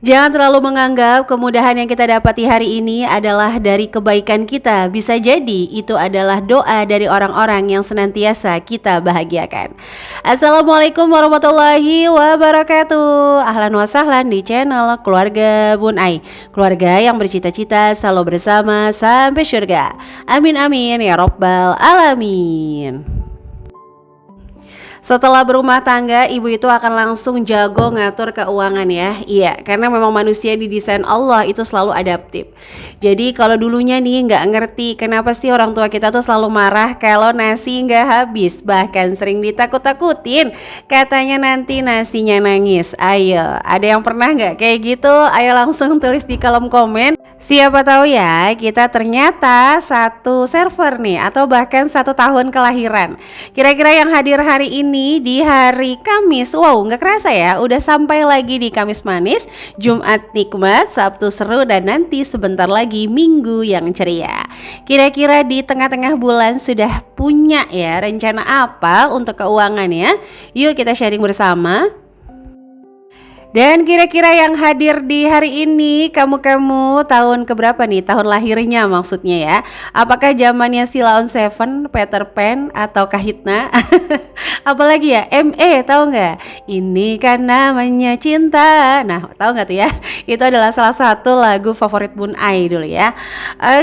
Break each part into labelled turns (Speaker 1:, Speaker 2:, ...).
Speaker 1: Jangan terlalu menganggap kemudahan yang kita dapati hari ini adalah dari kebaikan kita. Bisa jadi itu adalah doa dari orang-orang yang senantiasa kita bahagiakan. Assalamualaikum warahmatullahi wabarakatuh. Ahlan wa sahlan di channel Keluarga Bun Ai. Keluarga yang bercita-cita selalu bersama sampai surga. Amin amin ya robbal alamin. Setelah berumah tangga, ibu itu akan langsung jago ngatur keuangan ya. Iya, karena memang manusia didesain Allah itu selalu adaptif. Jadi kalau dulunya nih nggak ngerti kenapa sih orang tua kita tuh selalu marah kalau nasi nggak habis, bahkan sering ditakut-takutin katanya nanti nasinya nangis. Ayo, ada yang pernah nggak kayak gitu? Ayo langsung tulis di kolom komen. Siapa tahu ya kita ternyata satu server nih atau bahkan 1 tahun kelahiran. Kira-kira yang hadir hari ini di hari Kamis. Wow, nggak kerasa ya, udah sampai lagi di Kamis manis, Jumat nikmat, Sabtu seru, dan nanti sebentar lagi Minggu yang ceria. Kira-kira di tengah-tengah bulan sudah punya ya rencana apa untuk keuangan ya? Yuk kita sharing bersama. Dan kira-kira yang hadir di hari ini, kamu tahun keberapa nih? Tahun lahirnya maksudnya ya. Apakah zamannya Sheila on 7, Peter Pan, atau Kahitna? Apalagi ya, ME, tahu nggak? Ini kan namanya cinta. Nah, tahu nggak tuh ya? Itu adalah salah satu lagu favorit Bun Ai dulu ya.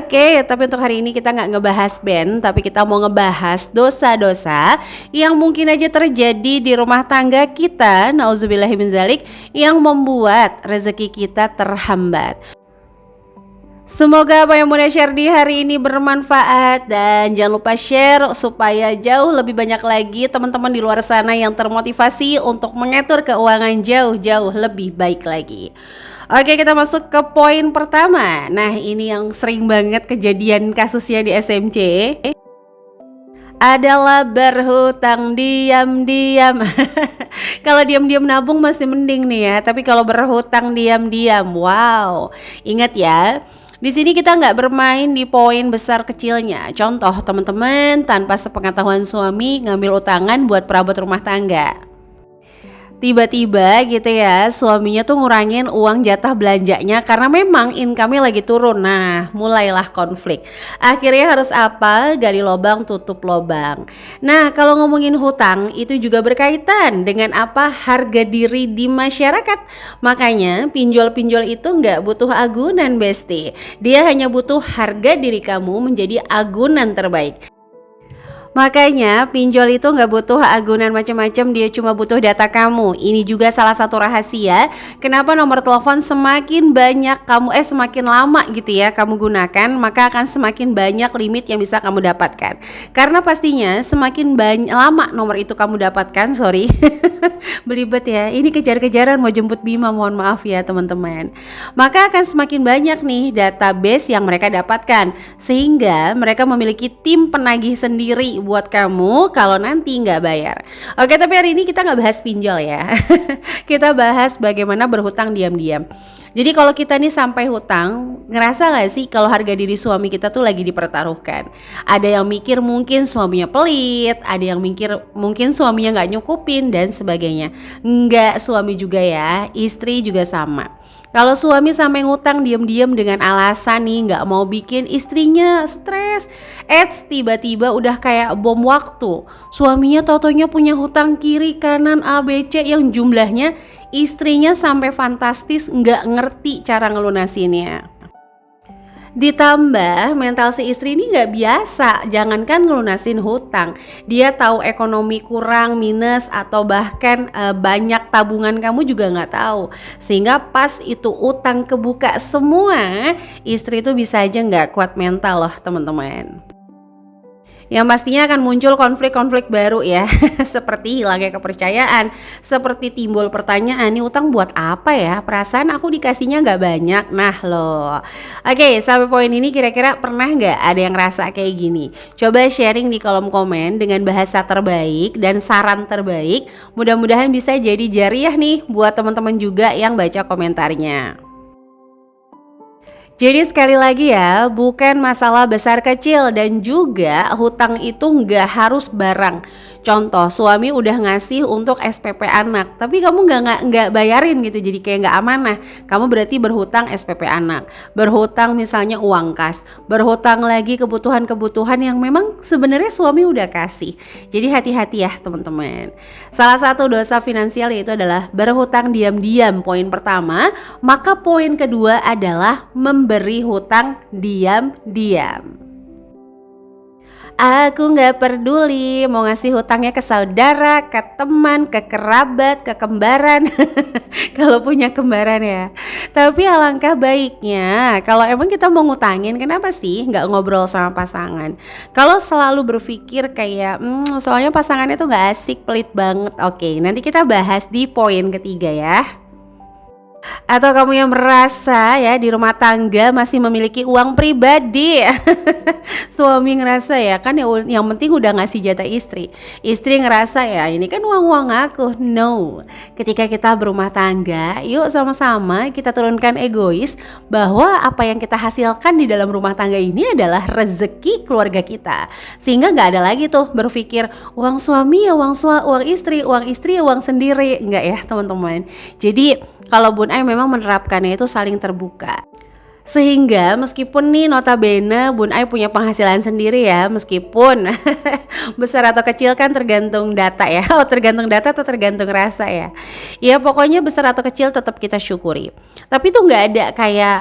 Speaker 1: Oke, tapi untuk hari ini kita nggak ngebahas band, tapi kita mau ngebahas dosa-dosa yang mungkin aja terjadi di rumah tangga kita. Nauzubillahiminzalik, yang membuat rezeki kita terhambat. Semoga apa yang Bunda share di hari ini bermanfaat, dan jangan lupa share supaya jauh lebih banyak lagi teman-teman di luar sana yang termotivasi untuk mengatur keuangan jauh-jauh lebih baik lagi. Oke, kita masuk ke poin pertama. Nah, ini yang sering banget kejadian kasusnya di SMC adalah berhutang diam-diam. Kalau diam-diam nabung masih mending nih ya, tapi kalau berhutang diam-diam, wow. Ingat ya, di sini kita nggak bermain di poin besar kecilnya. Contoh, teman-teman tanpa sepengetahuan suami ngambil utangan buat perabot rumah tangga. Tiba-tiba gitu ya, suaminya tuh ngurangin uang jatah belanjanya karena memang income-nya lagi turun. Nah, mulailah konflik. Akhirnya harus apa? Gali lobang, tutup lobang. Nah, kalau ngomongin hutang itu juga berkaitan dengan apa? Harga diri di masyarakat. Makanya pinjol-pinjol itu nggak butuh agunan, Besti. Dia hanya butuh harga diri kamu menjadi agunan terbaik. Makanya pinjol itu nggak butuh agunan macam-macam, dia cuma butuh data kamu. Ini juga salah satu rahasia kenapa nomor telepon semakin banyak semakin lama gitu ya kamu gunakan, maka akan semakin banyak limit yang bisa kamu dapatkan. Karena pastinya semakin lama nomor itu kamu dapatkan, belibet ya. Ini kejar-kejaran mau jemput Bima, mohon maaf ya teman-teman. Maka akan semakin banyak nih database yang mereka dapatkan, sehingga mereka memiliki tim penagih sendiri buat kamu kalau nanti nggak bayar. Oke, tapi hari ini kita nggak bahas pinjol ya. Kita bahas bagaimana berhutang diam-diam. Jadi kalau kita nih sampai hutang, ngerasa gak sih kalau harga diri suami kita tuh lagi dipertaruhkan? Ada yang mikir mungkin suaminya pelit, ada yang mikir mungkin suaminya nggak nyukupin dan sebagainya. Enggak, suami juga ya, istri juga sama. Kalau suami sampai ngutang diam-diam dengan alasan nih nggak mau bikin istrinya stres, tiba-tiba udah kayak bom waktu. Suaminya tau-taunya punya hutang kiri kanan ABC yang jumlahnya istrinya sampai fantastis nggak ngerti cara ngelunasinnya. Ditambah mental si istri ini nggak biasa, jangankan ngelunasin hutang, dia tahu ekonomi kurang, minus, atau bahkan banyak tabungan kamu juga nggak tahu. Sehingga pas itu utang kebuka semua, istri itu bisa aja nggak kuat mental loh teman-teman. Yang pastinya akan muncul konflik-konflik baru ya. Seperti hilangnya kepercayaan, seperti timbul pertanyaan, nih utang buat apa ya? Perasaan aku dikasihnya gak banyak. Nah loh. Oke, sampai poin ini kira-kira pernah gak ada yang rasa kayak gini? Coba sharing di kolom komen dengan bahasa terbaik dan saran terbaik. Mudah-mudahan bisa jadi jariah nih buat teman-teman juga yang baca komentarnya. Jadi sekali lagi ya, bukan masalah besar kecil dan juga hutang itu nggak harus barang. Contoh, suami udah ngasih untuk SPP anak, tapi kamu nggak bayarin gitu, jadi kayak nggak amanah. Kamu berarti berhutang SPP anak, berhutang misalnya uang kas, berhutang lagi kebutuhan-kebutuhan yang memang sebenarnya suami udah kasih. Jadi hati-hati ya teman-teman. Salah satu dosa finansial yaitu adalah berhutang diam-diam. Poin pertama, maka poin kedua adalah memberi hutang diam-diam. Aku nggak peduli mau ngasih hutangnya ke saudara, ke teman, ke kerabat, ke kembaran. Kalau punya kembaran ya. Tapi alangkah baiknya kalau emang kita mau ngutangin, kenapa sih nggak ngobrol sama pasangan? Kalau selalu berpikir kayak soalnya pasangannya tuh nggak asik, pelit banget. Oke, nanti kita bahas di poin ketiga ya. Atau kamu yang merasa ya di rumah tangga masih memiliki uang pribadi. Suami ngerasa ya kan yang penting udah ngasih jatah istri. Istri ngerasa ya ini kan uang-uang aku. No. Ketika kita berumah tangga, yuk sama-sama kita turunkan egois bahwa apa yang kita hasilkan di dalam rumah tangga ini adalah rezeki keluarga kita. Sehingga nggak ada lagi tuh berpikir uang suami ya uang istri ya uang sendiri. Enggak ya teman-teman. Jadi kalau Bun Ai memang menerapkannya itu saling terbuka. Sehingga meskipun nih notabene Bun Ai punya penghasilan sendiri ya, meskipun besar atau kecil kan tergantung data ya. Tergantung data atau tergantung rasa ya. Ya pokoknya besar atau kecil tetap kita syukuri. Tapi tuh nggak ada kayak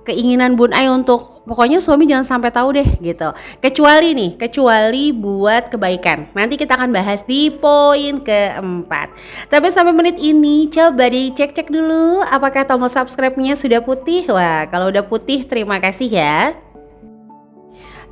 Speaker 1: keinginan Bun Ai untuk pokoknya suami jangan sampai tahu deh gitu. Kecuali buat kebaikan. Nanti kita akan bahas di poin keempat. Tapi sampai menit ini coba dicek-cek dulu apakah tombol subscribe-nya sudah putih. Wah, kalau udah putih terima kasih ya.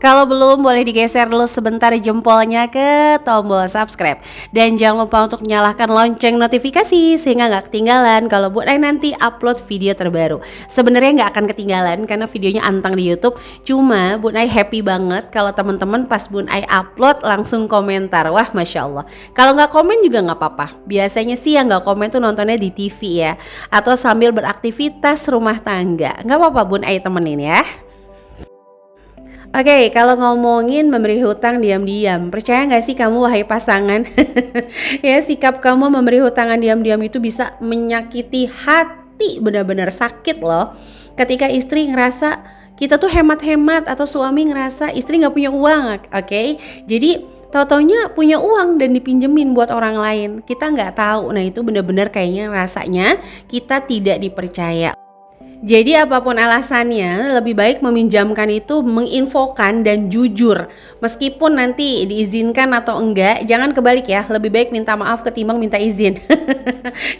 Speaker 1: Kalau belum boleh digeser dulu sebentar jempolnya ke tombol subscribe. Dan jangan lupa untuk nyalakan lonceng notifikasi sehingga gak ketinggalan kalau Bun Ai nanti upload video terbaru. Sebenarnya gak akan ketinggalan karena videonya antang di YouTube. Cuma Bun Ai happy banget kalau teman-teman pas Bun Ai upload langsung komentar. Wah Masya Allah. Kalau gak komen juga gak apa-apa. Biasanya sih yang gak komen tuh nontonnya di TV ya. Atau sambil beraktivitas rumah tangga. Gak apa-apa Bun Ai temenin ya. Oke, kalau ngomongin memberi hutang diam-diam, percaya nggak sih kamu wahai pasangan? Ya, sikap kamu memberi hutangan diam-diam itu bisa menyakiti hati, benar-benar sakit loh. Ketika istri ngerasa kita tuh hemat-hemat atau suami ngerasa istri nggak punya uang, oke? Jadi tau-taunya punya uang dan dipinjemin buat orang lain, kita nggak tahu. Nah itu benar-benar kayaknya rasanya kita tidak dipercaya. Jadi apapun alasannya lebih baik meminjamkan itu menginfokan dan jujur. Meskipun nanti diizinkan atau enggak, jangan kebalik ya. Lebih baik minta maaf ketimbang minta izin.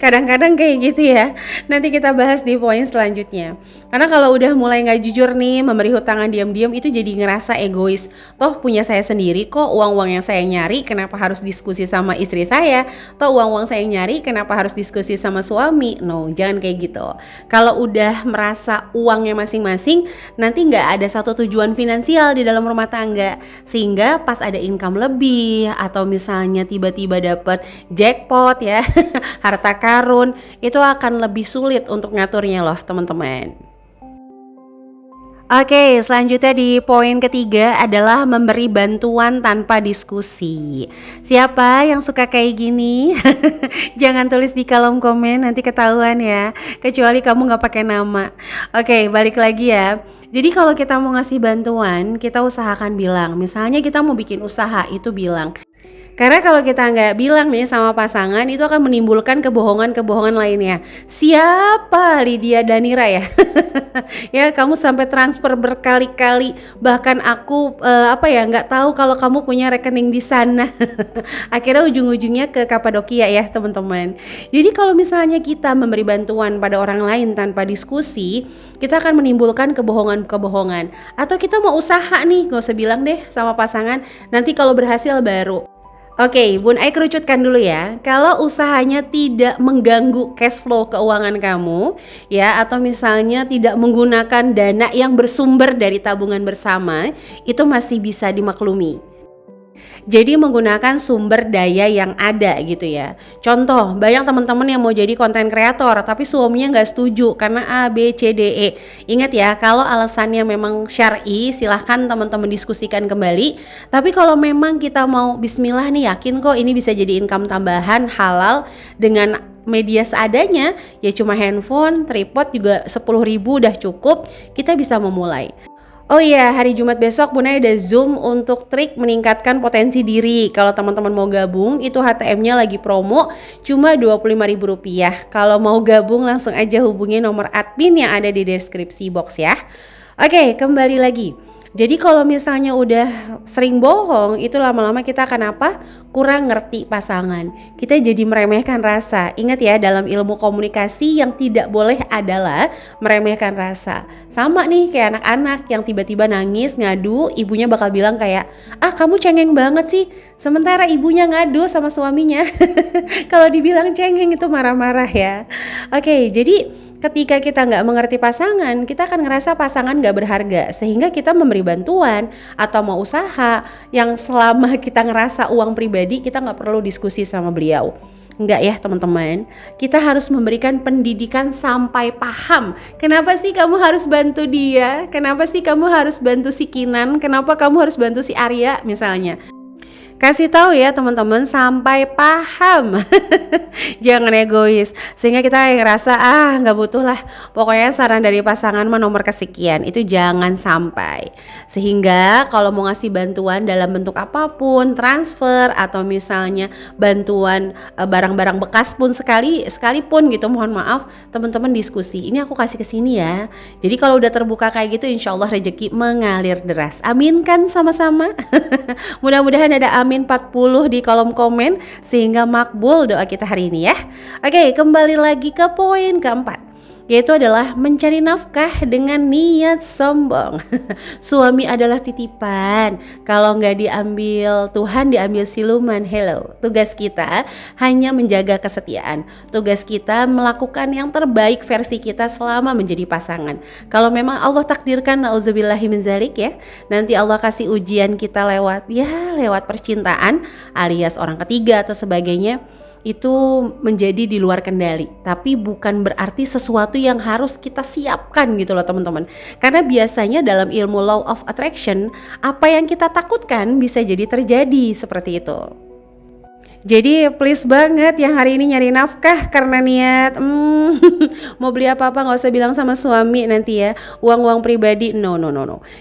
Speaker 1: Kadang-kadang kayak gitu ya. Nanti kita bahas di poin selanjutnya. Karena kalau udah mulai gak jujur nih, memberi hutangan diam-diam itu jadi ngerasa egois. Toh punya saya sendiri kok, uang-uang yang saya nyari kenapa harus diskusi sama istri saya? Toh uang-uang saya nyari kenapa harus diskusi sama suami? No, jangan kayak gitu. Kalau udah merasa uangnya masing-masing, nanti nggak ada satu tujuan finansial di dalam rumah tangga, sehingga pas ada income lebih atau misalnya tiba-tiba dapat jackpot ya harta karun, itu akan lebih sulit untuk ngaturnya loh teman-teman. Oke, selanjutnya di poin ketiga adalah memberi bantuan tanpa diskusi. Siapa yang suka kayak gini? Jangan tulis di kolom komen, nanti ketahuan ya. Kecuali kamu gak pakai nama. Oke, balik lagi ya. Jadi kalau kita mau ngasih bantuan, kita usahakan bilang. Misalnya kita mau bikin usaha, itu bilang. Karena kalau kita nggak bilang nih sama pasangan, itu akan menimbulkan kebohongan-kebohongan lainnya. Siapa Lydia Danira ya? Ya kamu sampai transfer berkali-kali, bahkan aku nggak tahu kalau kamu punya rekening di sana. Akhirnya ujung-ujungnya ke Kapadokia ya teman-teman. Jadi kalau misalnya kita memberi bantuan pada orang lain tanpa diskusi, kita akan menimbulkan kebohongan-kebohongan. Atau kita mau usaha nih, gak usah bilang deh sama pasangan, nanti kalau berhasil baru. Oke, Bun Ai kerucutkan dulu ya. Kalau usahanya tidak mengganggu cash flow keuangan kamu, ya, atau misalnya tidak menggunakan dana yang bersumber dari tabungan bersama, itu masih bisa dimaklumi. Jadi menggunakan sumber daya yang ada gitu ya. Contoh, banyak teman-teman yang mau jadi konten kreator tapi suaminya nggak setuju karena A, B, C, D, E. Ingat ya, kalau alasannya memang syar'i, silahkan teman-teman diskusikan kembali. Tapi kalau memang kita mau bismillah nih, yakin kok ini bisa jadi income tambahan halal dengan media seadanya, ya cuma handphone, tripod juga 10.000 udah cukup, kita bisa memulai. Oh iya, hari Jumat besok Bunda ada Zoom untuk trik meningkatkan potensi diri. Kalau teman-teman mau gabung, itu HTM-nya lagi promo cuma Rp25.000. Kalau mau gabung langsung aja hubungi nomor admin yang ada di deskripsi box ya. Oke, kembali lagi. Jadi kalau misalnya udah sering bohong, itu lama-lama kita akan apa? Kurang ngerti pasangan. Kita jadi meremehkan rasa. Ingat ya, dalam ilmu komunikasi yang tidak boleh adalah meremehkan rasa. Sama nih kayak anak-anak yang tiba-tiba nangis, ngadu, ibunya bakal bilang kayak, "Ah, kamu cengeng banget sih." Sementara ibunya ngadu sama suaminya. Kalau dibilang cengeng itu marah-marah ya. Oke, jadi ketika kita nggak mengerti pasangan, kita akan ngerasa pasangan nggak berharga, sehingga kita memberi bantuan atau mau usaha yang selama kita ngerasa uang pribadi, kita nggak perlu diskusi sama beliau. Enggak ya teman-teman, kita harus memberikan pendidikan sampai paham. Kenapa sih kamu harus bantu dia? Kenapa sih kamu harus bantu si Kinan? Kenapa kamu harus bantu si Arya misalnya? Kasih tahu ya teman-teman sampai paham. Jangan egois sehingga kita ngerasa nggak butuh lah, pokoknya saran dari pasangan mah nomor kesekian. Itu jangan sampai. Sehingga kalau mau ngasih bantuan dalam bentuk apapun, transfer atau misalnya bantuan barang-barang bekas pun sekalipun gitu, mohon maaf teman-teman diskusi, ini aku kasih ke sini ya. Jadi kalau udah terbuka kayak gitu, insya Allah rezeki mengalir deras. Aminkan sama-sama. Mudah-mudahan ada amin 40 di kolom komen sehingga makbul doa kita hari ini ya. Oke, kembali lagi ke poin keempat, yaitu adalah mencari nafkah dengan niat sombong. Suami adalah titipan, kalau nggak diambil Tuhan diambil siluman. Hello, tugas kita hanya menjaga kesetiaan. Tugas kita melakukan yang terbaik versi kita selama menjadi pasangan. Kalau memang Allah takdirkan, nauzubillahi min zalik ya, nanti Allah kasih ujian kita lewat percintaan alias orang ketiga atau sebagainya, itu menjadi di luar kendali, tapi bukan berarti sesuatu yang harus kita siapkan gitu loh teman-teman. Karena biasanya dalam ilmu law of attraction, apa yang kita takutkan bisa jadi terjadi seperti itu. Jadi please banget yang hari ini nyari nafkah karena niat mau beli apa-apa gak usah bilang sama suami nanti ya, uang pribadi, no.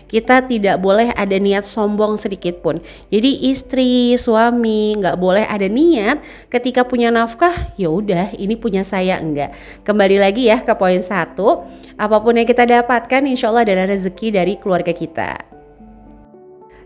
Speaker 1: Kita tidak boleh ada niat sombong sedikit pun. Jadi istri, suami gak boleh ada niat ketika punya nafkah, ya udah ini punya saya, enggak. Kembali lagi ya ke poin 1, apapun yang kita dapatkan insya Allah adalah rezeki dari keluarga kita.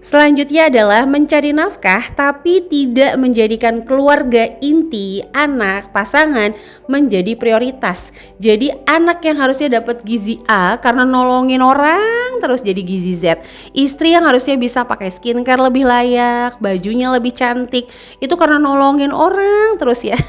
Speaker 1: Selanjutnya adalah mencari nafkah tapi tidak menjadikan keluarga inti, anak, pasangan menjadi prioritas. Jadi anak yang harusnya dapat gizi A karena nolongin orang terus jadi gizi Z. Istri yang harusnya bisa pakai skincare lebih layak, bajunya lebih cantik, itu karena nolongin orang terus ya.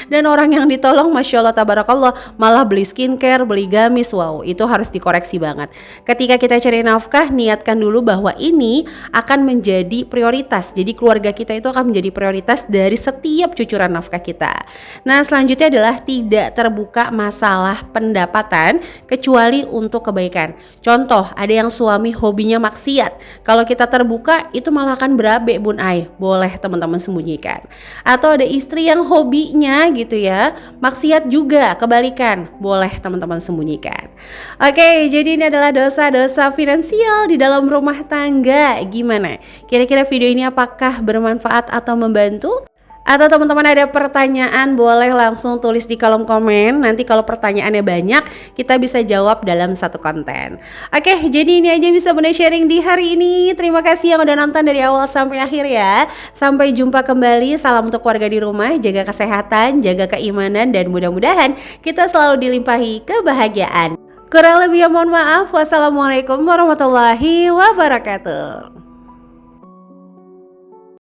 Speaker 1: Dan orang yang ditolong Masya Allah tabarakallah malah beli skincare, beli gamis. Wow, itu harus dikoreksi banget. Ketika kita cari nafkah, niatkan dulu bahwa ini akan menjadi prioritas. Jadi keluarga kita itu akan menjadi prioritas dari setiap cucuran nafkah kita. Nah, selanjutnya adalah tidak terbuka masalah pendapatan kecuali untuk kebaikan. Contoh, ada yang suami hobinya maksiat. Kalau kita terbuka itu malah akan berabe bun ai. Boleh teman-teman sembunyikan. Atau ada istri yang hobinya gitu ya, maksiat juga, kebalikan. Boleh teman-teman sembunyikan. Oke, jadi ini adalah dosa-dosa finansial di dalam rumah tangga. Gimana? Kira-kira video ini apakah bermanfaat atau membantu? Atau teman-teman ada pertanyaan, boleh langsung tulis di kolom komen. Nanti kalau pertanyaannya banyak, kita bisa jawab dalam satu konten. Oke, jadi ini aja bisa Bunda sharing di hari ini. Terima kasih yang udah nonton dari awal sampai akhir ya. Sampai jumpa kembali. Salam untuk keluarga di rumah. Jaga kesehatan, jaga keimanan, dan mudah-mudahan kita selalu dilimpahi kebahagiaan. Kurang lebih ya mohon maaf. Wassalamualaikum warahmatullahi wabarakatuh.